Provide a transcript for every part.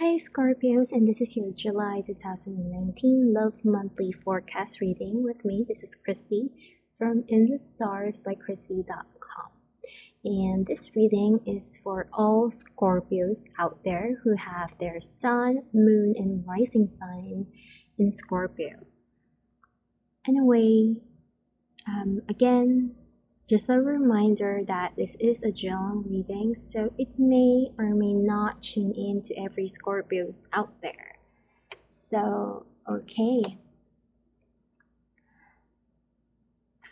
Hi Scorpios, and this is your July 2019 Love Monthly Forecast reading with me. This is Chrissy from InTheStarsByChrissy.com. And this reading is for all Scorpios out there who have their sun, moon, and rising sign in Scorpio. Anyway, again, just a reminder that this is a general reading, so it may or may not tune in to every Scorpios out there. So, okay.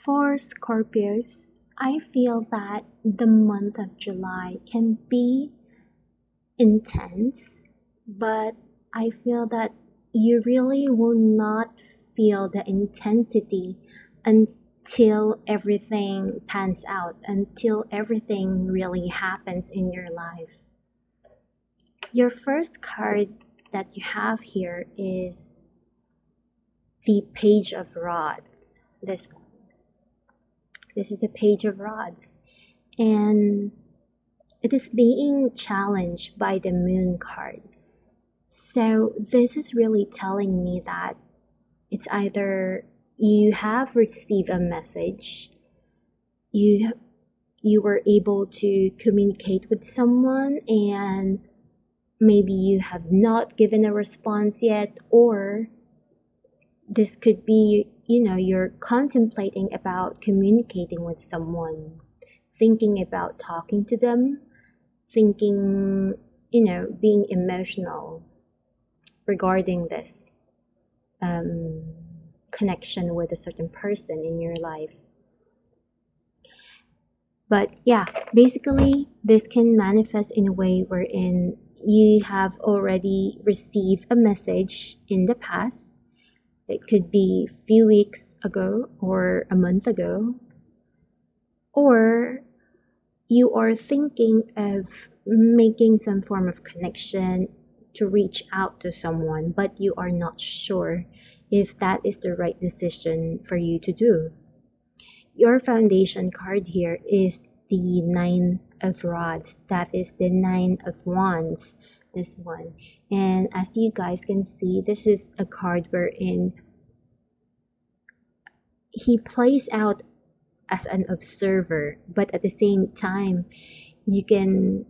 For Scorpios, I feel that the month of July can be intense, but I feel that you really will not feel the intensity until everything pans out, until everything really happens in your life. Your first card that you have here is the Page of Rods. This one. This is a Page of Rods, and it is being challenged by the Moon card. So this is really telling me that it's either you have received a message, you were able to communicate with someone, and maybe you have not given a response yet, or this could be, you're contemplating about communicating with someone, thinking about talking to them, thinking, being emotional regarding this connection with a certain person in your life. But yeah, basically this can manifest in a way wherein you have already received a message in the past. It could be a few weeks ago or a month ago, or you are thinking of making some form of connection to reach out to someone, but you are not sure if that is the right decision for you to do. Your foundation card here is the Nine of Rods. That is the Nine of Wands, this one. And as you guys can see, this is a card wherein he plays out as an observer, but at the same time, you can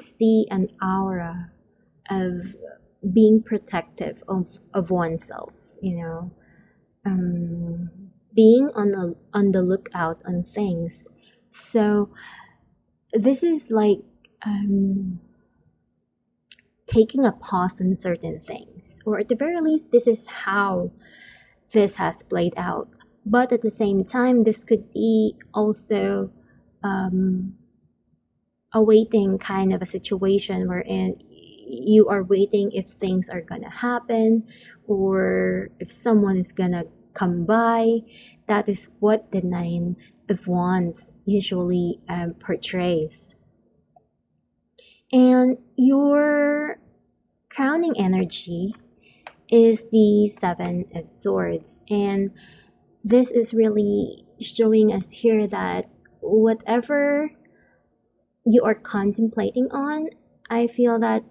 see an aura of being protective of oneself, being on the lookout on things. So this is like taking a pause on certain things, or at the very least, this is how this has played out. But at the same time, this could be also a waiting kind of a situation wherein you are waiting if things are gonna happen, or if someone is gonna come by. That is what the Nine of Wands usually portrays. And your crowning energy is the Seven of Swords, and this is really showing us here that whatever you are contemplating on, I feel that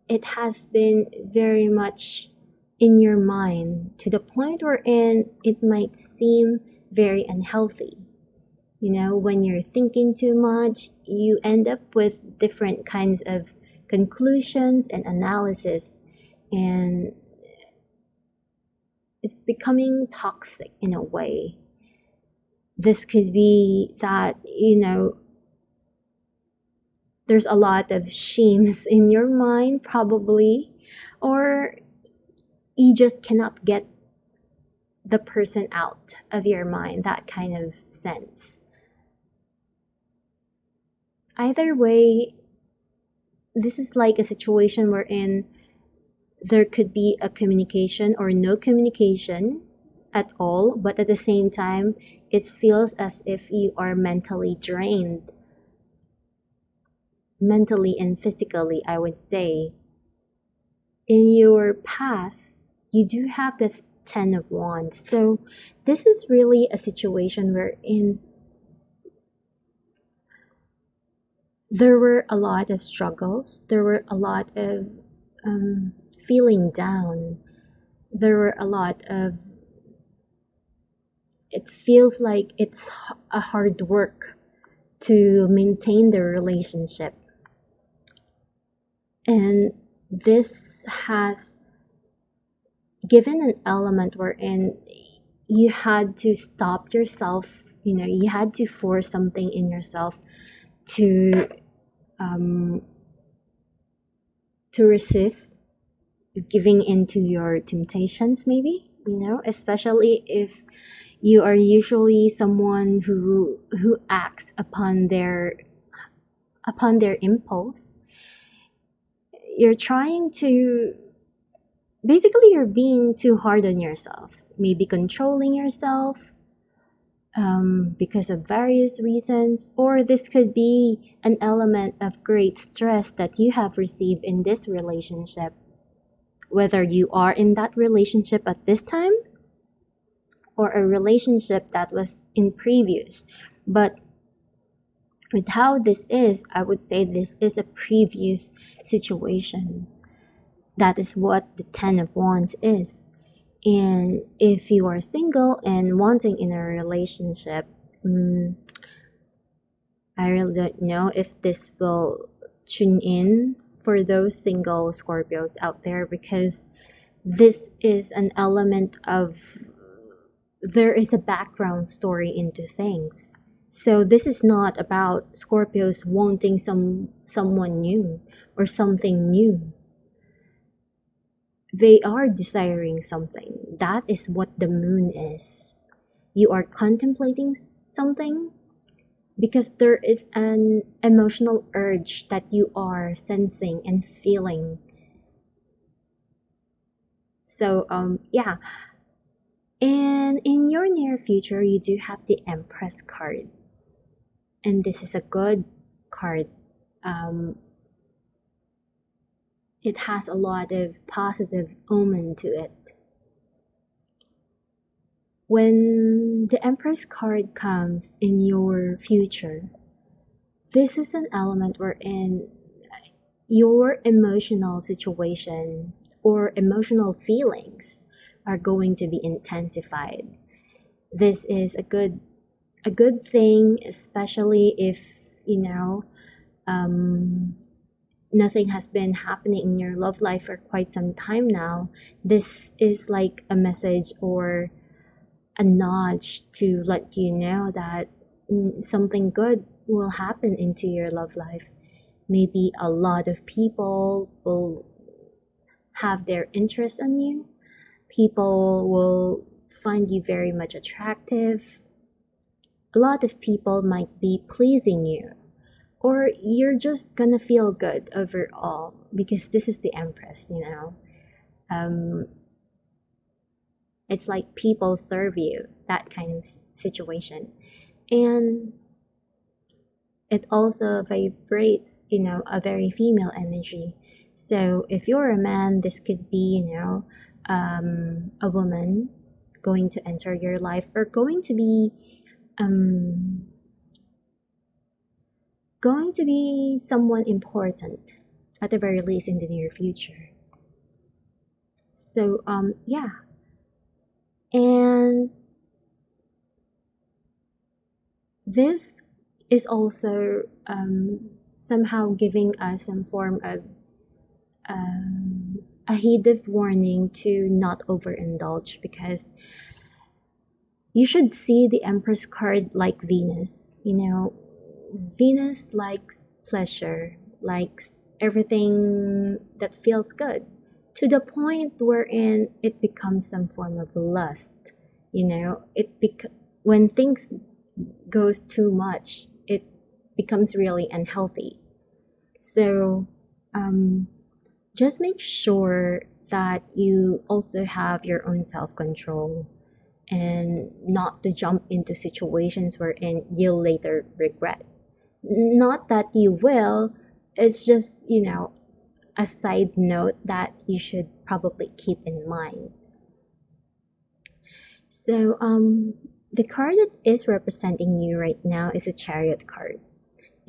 it has been very much in your mind to the point wherein it might seem very unhealthy. When you're thinking too much, you end up with different kinds of conclusions and analysis, and it's becoming toxic in a way. This could be that, there's a lot of shames in your mind, probably, or you just cannot get the person out of your mind, that kind of sense. Either way, this is like a situation wherein there could be a communication or no communication at all, but at the same time, it feels as if you are mentally drained. Mentally and physically, I would say. In your past, you do have the Ten of Wands. So this is really a situation wherein There were a lot of struggles, there were a lot of feeling down, there were a lot of, it feels like it's a hard work to maintain the relationship. And this has given an element wherein you had to stop yourself, you had to force something in yourself to um, to resist giving into your temptations, maybe, especially if you are usually someone who acts upon their impulse. You're trying to, basically, you're being too hard on yourself, maybe controlling yourself, because of various reasons, or this could be an element of great stress that you have received in this relationship, whether you are in that relationship at this time or a relationship that was in previous. But with how this is, I would say this is a previous situation. That is what the Ten of Wands is. And if you are single and wanting in a relationship, I really don't know if this will tune in for those single Scorpios out there, because this is an element of, there is a background story into things. So this is not about Scorpios wanting someone new or something new. They are desiring something. That is what the moon is. You are contemplating something because there is an emotional urge that you are sensing and feeling. So yeah. And in your near future, you do have the Empress card. And this is a good card. Um, it has a lot of positive omen to it. When the Empress card comes in your future, this is an element wherein your emotional situation or emotional feelings are going to be intensified. This is a good thing, especially if, you know, um, nothing has been happening in your love life for quite some time now. This is like a message or a nudge to let you know that something good will happen into your love life. Maybe a lot of people will have their interest in you. People will find you very much attractive. A lot of people might be pleasing you, or you're just gonna feel good overall because this is the Empress. Um, it's like people serve you, that kind of situation. And it also vibrates, a very female energy. So if you're a man, this could be, a woman going to enter your life, or um, going to be someone important at the very least in the near future. So yeah, and this is also somehow giving us some form of a heated warning to not overindulge, because you should see the Empress card like Venus. Venus likes pleasure, likes everything that feels good, to the point wherein it becomes some form of lust. When things goes too much, it becomes really unhealthy. So um, just make sure that you also have your own self-control, and not to jump into situations wherein you'll later regret. Not that you will, it's just, a side note that you should probably keep in mind. So, the card that is representing you right now is a Chariot card.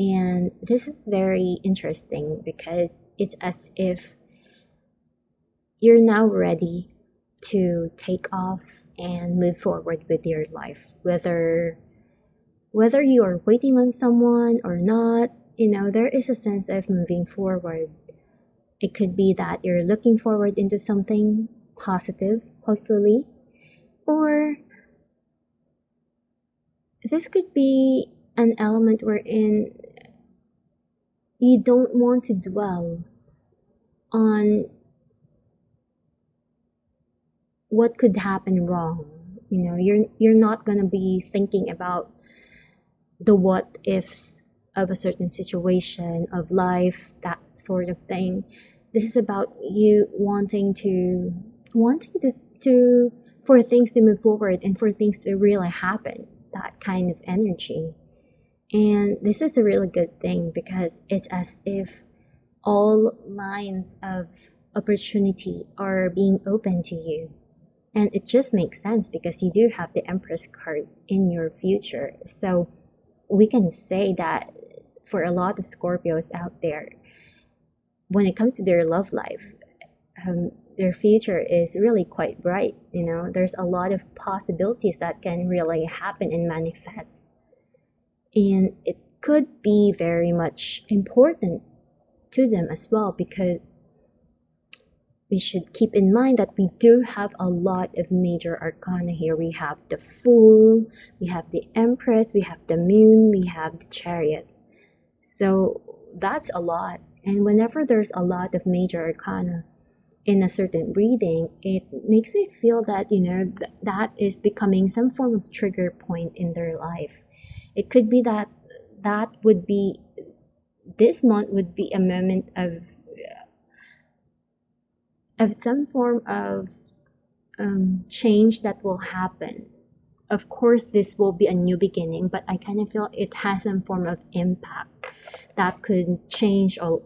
And this is very interesting because it's as if you're now ready to take off and move forward with your life, whether you are waiting on someone or not. There is a sense of moving forward. It could be that you're looking forward into something positive, hopefully, or this could be an element wherein you don't want to dwell on what could happen wrong. You're not going to be thinking about the what ifs of a certain situation of life, that sort of thing. This is about you wanting to for things to move forward and for things to really happen, that kind of energy. And this is a really good thing because it's as if all lines of opportunity are being open to you. And it just makes sense because you do have the Empress card in your future. So we can say that for a lot of Scorpios out there, when it comes to their love life, their future is really quite bright. There's a lot of possibilities that can really happen and manifest. And it could be very much important to them as well because we should keep in mind that we do have a lot of major arcana here. We have the Fool, we have the Empress, we have the Moon, we have the Chariot. So that's a lot. And whenever there's a lot of major arcana in a certain reading, it makes me feel that, that is becoming some form of trigger point in their life. It could be that this month would be a moment of some form of change that will happen. Of course, this will be a new beginning, but I kind of feel it has some form of impact that could change or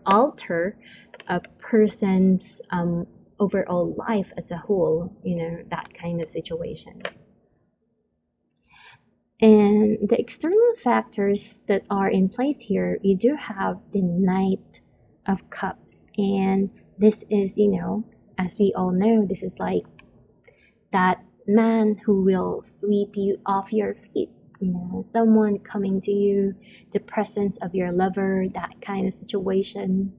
alter a person's overall life as a whole, that kind of situation. And the external factors that are in place here, you do have the Knight of Cups. And this is, as we all know, this is like that man who will sweep you off your feet. Someone coming to you, the presence of your lover, that kind of situation.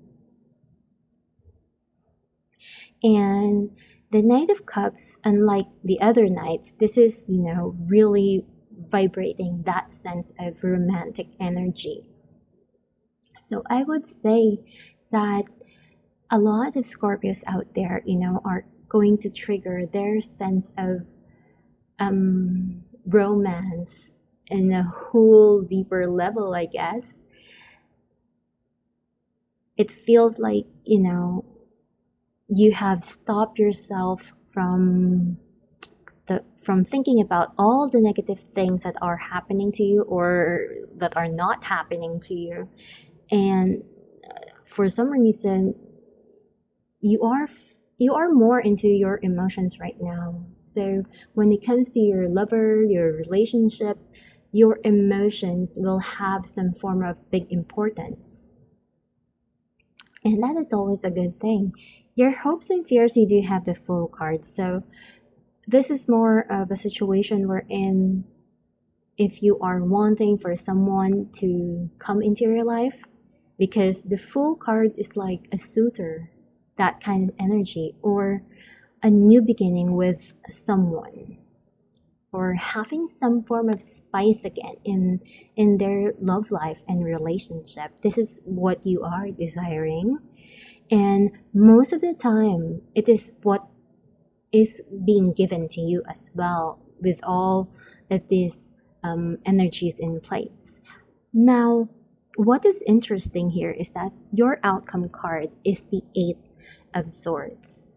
And the Knight of Cups, unlike the other knights, this is, really vibrating that sense of romantic energy. So I would say that a lot of Scorpios out there, are going to trigger their sense of romance in a whole deeper level, I guess. It feels like, you have stopped yourself from thinking about all the negative things that are happening to you or that are not happening to you. And for some reason, you are more into your emotions right now. So when it comes to your lover, your relationship, your emotions will have some form of big importance. And that is always a good thing. Your hopes and fears, you do have the Fool card. So this is more of a situation wherein if you are wanting for someone to come into your life, because the Fool card is like a suitor, that kind of energy, or a new beginning with someone, or having some form of spice again in their love life and relationship. This is what you are desiring. And most of the time, it is what is being given to you as well with all of these energies in place. Now, what is interesting here is that your outcome card is the Eight of Swords.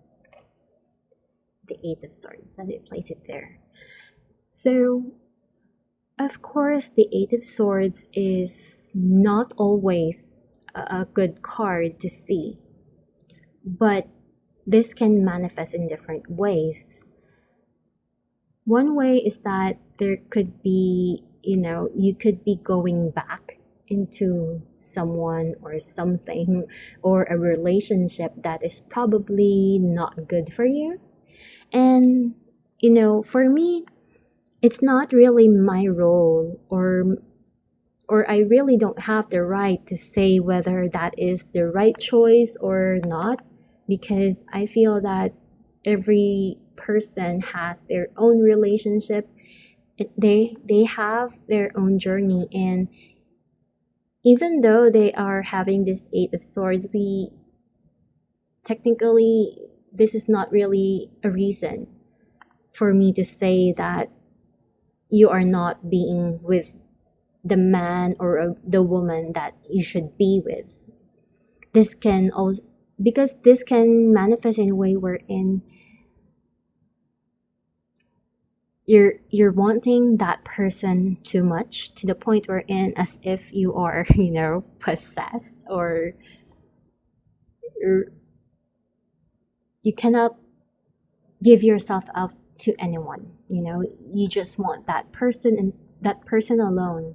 The Eight of Swords, let me place it there. So, of course, the Eight of Swords is not always a good card to see, but this can manifest in different ways. One way is that there could be you could be going back into someone or something or a relationship that is probably not good for you. And for me, it's not really my role, or I really don't have the right to say whether that is the right choice or not, because I feel that every person has their own relationship. They have their own journey, and even though they are having this Eight of Swords, we technically, this is not really a reason for me to say that you are not being with the man or the woman that you should be with. This can also, because this can manifest in a way wherein you're wanting that person too much, to the point wherein as if you are possessed, or you're, you cannot give yourself up to anyone. You just want that person and that person alone.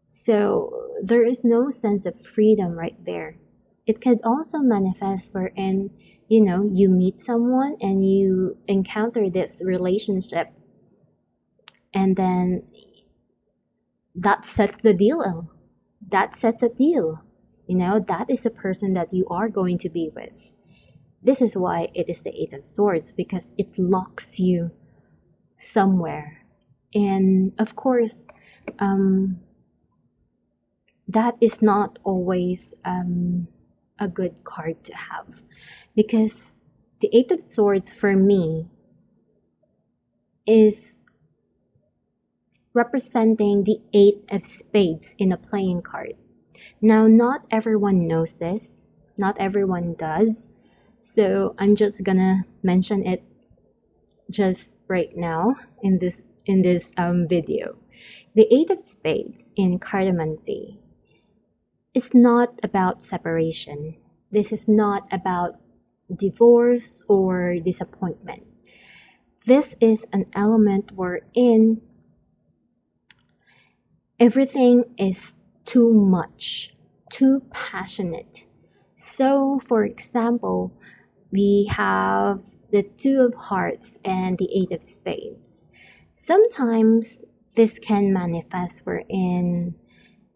So there is no sense of freedom right there. It could also manifest wherein, you meet someone and you encounter this relationship, and then that sets the deal. That sets a deal. That is the person that you are going to be with. This is why it is the Eight of Swords, because it locks you somewhere. And of course, that is not always a good card to have, because the Eight of Swords for me is representing the Eight of Spades in a playing card. Now, not everyone knows this, not everyone does, so I'm just gonna mention it just right now in this video. The Eight of Spades in cartomancy is not about separation. This is not about divorce or disappointment. This is an element wherein everything is too much, too passionate. So, for example, we have the Two of Hearts and the Eight of Spades. Sometimes this can manifest wherein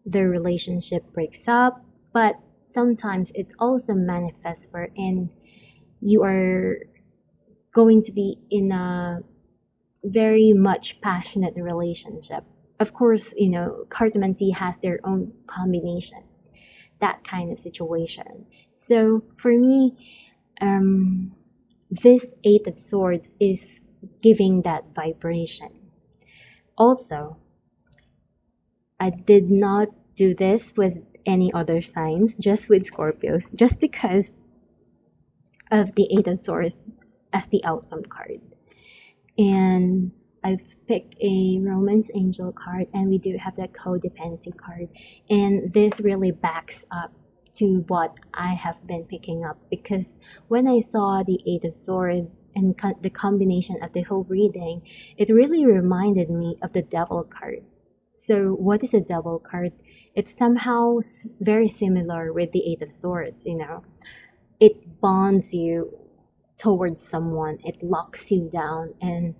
the relationship breaks up, but sometimes it also manifests wherein you are going to be in a very much passionate relationship. Of course, cartomancy has their own combinations, that kind of situation. So for me, this Eight of Swords is giving that vibration. Also, I did not do this with any other signs, just with Scorpios, just because of the Eight of Swords as the outcome card. And I've picked a Romance Angel card, and we do have the Codependency card. And this really backs up to what I have been picking up, because when I saw the Eight of Swords and the combination of the whole reading, it really reminded me of the Devil card. So what is a Devil card? It's somehow very similar with the Eight of Swords. It bonds you towards someone, it locks you down, and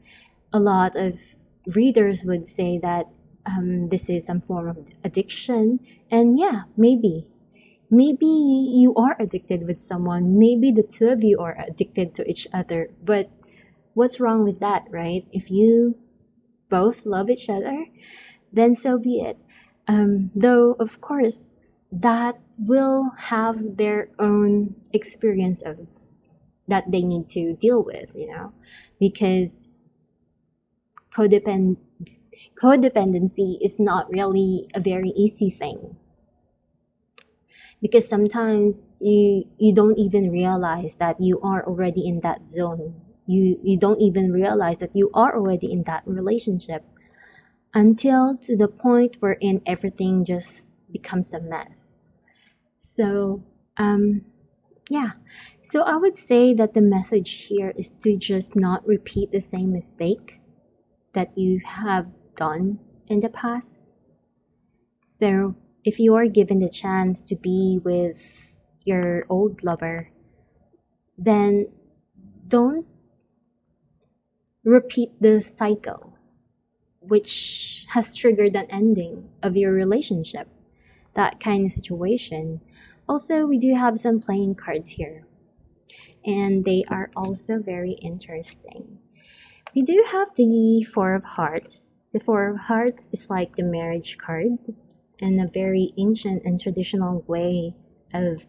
a lot of readers would say that this is some form of addiction. And yeah, maybe you are addicted with someone, maybe the two of you are addicted to each other, but what's wrong with that, right? If you both love each other, then so be it. Though of course that will have their own experience of that they need to deal with, because codepend codependency is not really a very easy thing, because sometimes you don't even realize that you are already in that zone. You don't even realize that you are already in that relationship, until to the point wherein everything just becomes a mess. So yeah, so I would say that the message here is to just not repeat the same mistake that you have done in the past. So if you are given the chance to be with your old lover, then don't repeat the cycle which has triggered an ending of your relationship, that kind of situation. Also, we do have some playing cards here, and they are also very interesting. We do have the Four of Hearts. The Four of Hearts is like the marriage card in a very ancient and traditional way of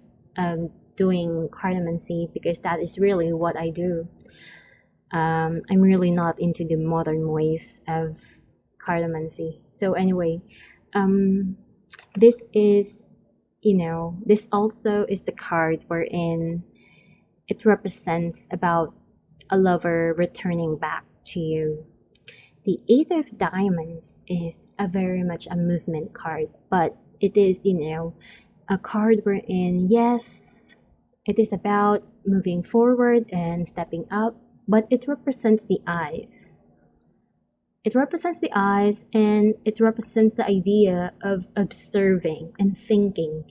doing cartomancy, because that is really what I do. I'm really not into the modern ways of cartomancy. So anyway, um, this is, this also is the card wherein it represents about a lover returning back to you. The Eight of Diamonds is a very much a movement card, but it is, a card wherein, yes, it is about moving forward and stepping up, but it represents the eyes. It represents the eyes, and it represents the idea of observing and thinking.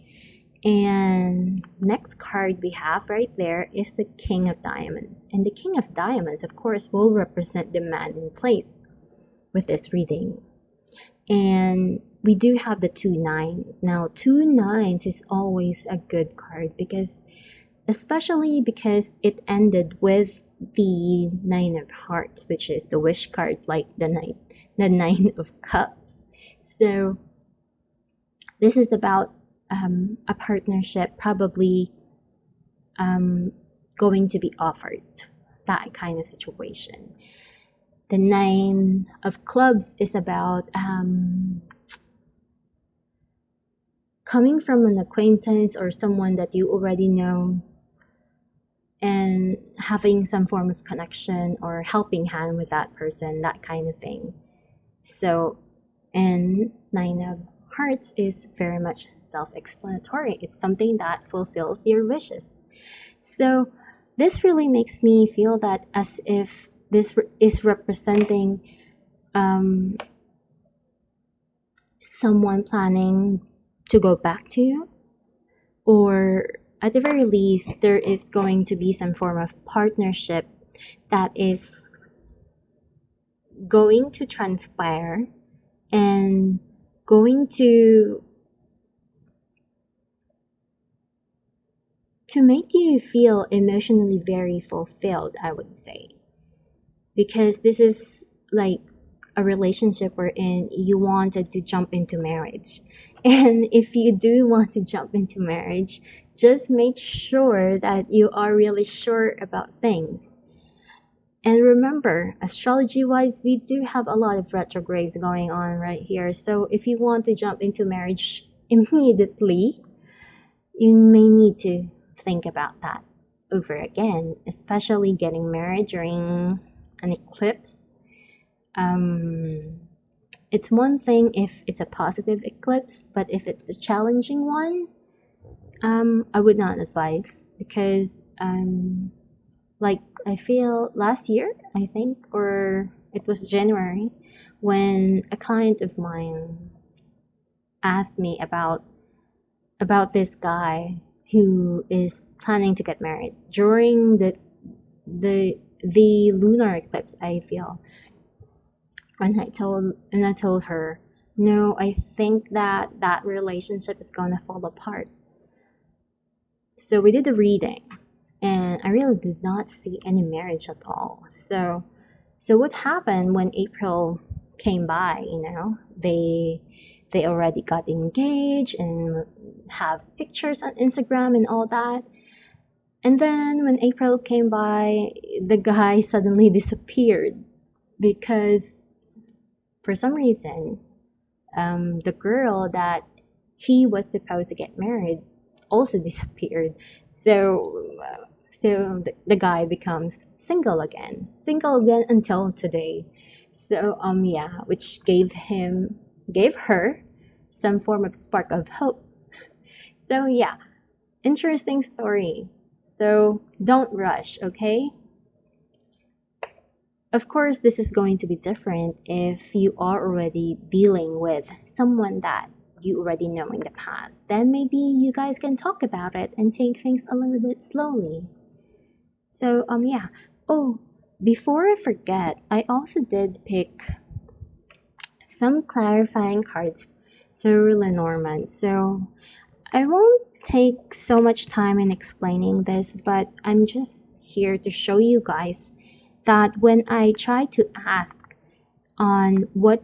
And next card we have right there is the King of Diamonds. And the King of Diamonds, of course, will represent the man in place with this reading. And we do have the two nines. Now, two nines is always a good card, because especially because it ended with the Nine of Hearts, which is the wish card, like the Nine of Cups. So this is about a partnership probably going to be offered, that kind of situation. The Nine of Clubs is about coming from an acquaintance or someone that you already know, and having some form of connection or helping hand with that person, that kind of thing. So, and Nine of Hearts is very much self-explanatory. It's something that fulfills your wishes. So this really makes me feel that as if this is representing someone planning to go back to you, or at the very least, there is going to be some form of partnership that is going to transpire and going to make you feel emotionally very fulfilled, I would say. Because this is like a relationship wherein you wanted to jump into marriage. And if you do want to jump into marriage, just make sure that you are really sure about things. And remember, astrology wise, we do have a lot of retrogrades going on right here. So if you want to jump into marriage immediately, you may need to think about that over again, especially getting married during an eclipse. It's one thing if it's a positive eclipse, but if it's a challenging one, I would not advise, because like I feel last year, I think, or it was January, when a client of mine asked me about this guy who is planning to get married during the lunar eclipse, I feel. And I told her, no, I think that relationship is gonna fall apart. So we did the reading, and I really did not see any marriage at all. So what happened when April came by? They already got engaged and have pictures on Instagram and all that. And then when April came by, the guy suddenly disappeared, because for some reason, the girl that he was supposed to get married also disappeared. So the guy becomes single again until today. So yeah, which gave her some form of spark of hope. So yeah, interesting story. So don't rush, okay? Of course, this is going to be different if you are already dealing with someone that you already know in the past. Then maybe you guys can talk about it and take things a little bit slowly. So, yeah. Oh, before I forget, I also did pick some clarifying cards through Lenormand. So, I won't take so much time in explaining this, but I'm just here to show you guys that when I try to ask on what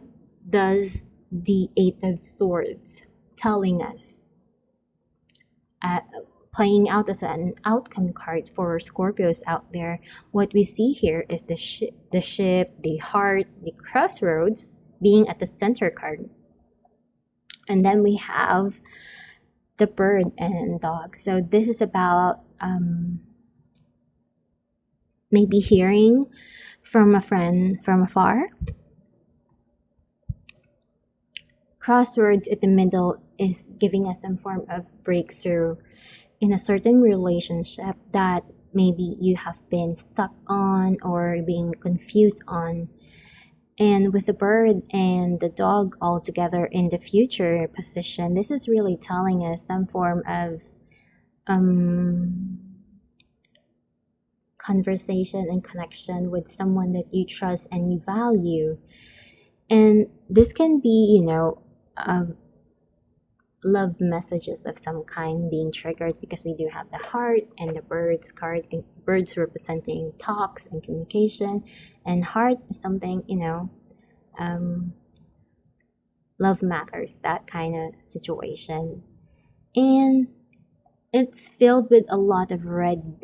does the Eight of Swords telling us, uh, playing out as an outcome card for Scorpios out there, what we see here is the ship, the heart, the crossroads being at the center card. And then we have the bird and dog. So this is about maybe hearing from a friend from afar. Crossroads at the middle is giving us some form of breakthrough in a certain relationship that maybe you have been stuck on or being confused on. And with the bird and the dog all together in the future position, this is really telling us some form of conversation and connection with someone that you trust and you value. And this can be, love messages of some kind being triggered because we do have the heart and the birds card, birds representing talks and communication, and heart is something, love matters, that kind of situation. And it's filled with a lot of red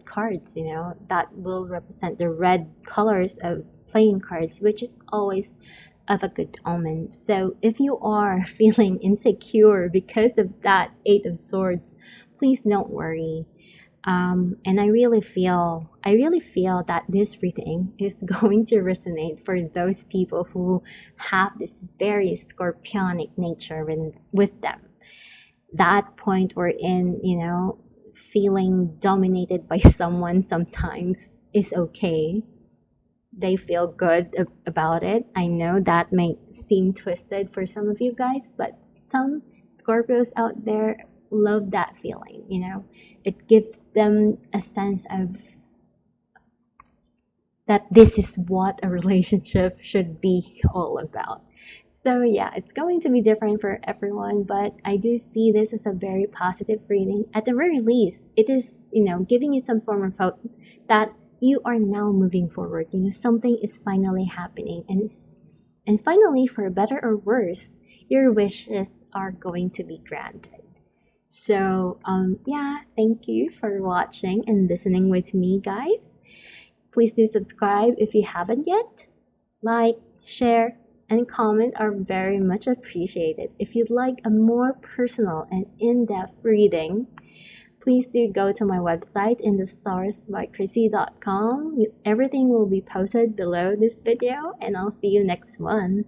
cards, that will represent the red colors of playing cards, which is always of a good omen. So if you are feeling insecure because of that Eight of Swords, please don't worry. And I really feel that this reading is going to resonate for those people who have this very scorpionic nature with them. That point we're in, feeling dominated by someone sometimes is okay. They feel good about it. I know that may seem twisted for some of you guys, but some Scorpios out there love that feeling, It gives them a sense of that this is what a relationship should be all about. So yeah, it's going to be different for everyone, but I do see this as a very positive reading. At the very least, it is, giving you some form of hope that you are now moving forward. Something is finally happening, and finally, for better or worse, your wishes are going to be granted. So yeah, thank you for watching and listening with me, guys. Please do subscribe if you haven't yet. Like, share, and comment are very much appreciated. If you'd like a more personal and in-depth reading, please do go to my website in the starsbychrissy.com. Everything will be posted below this video, and I'll see you next one.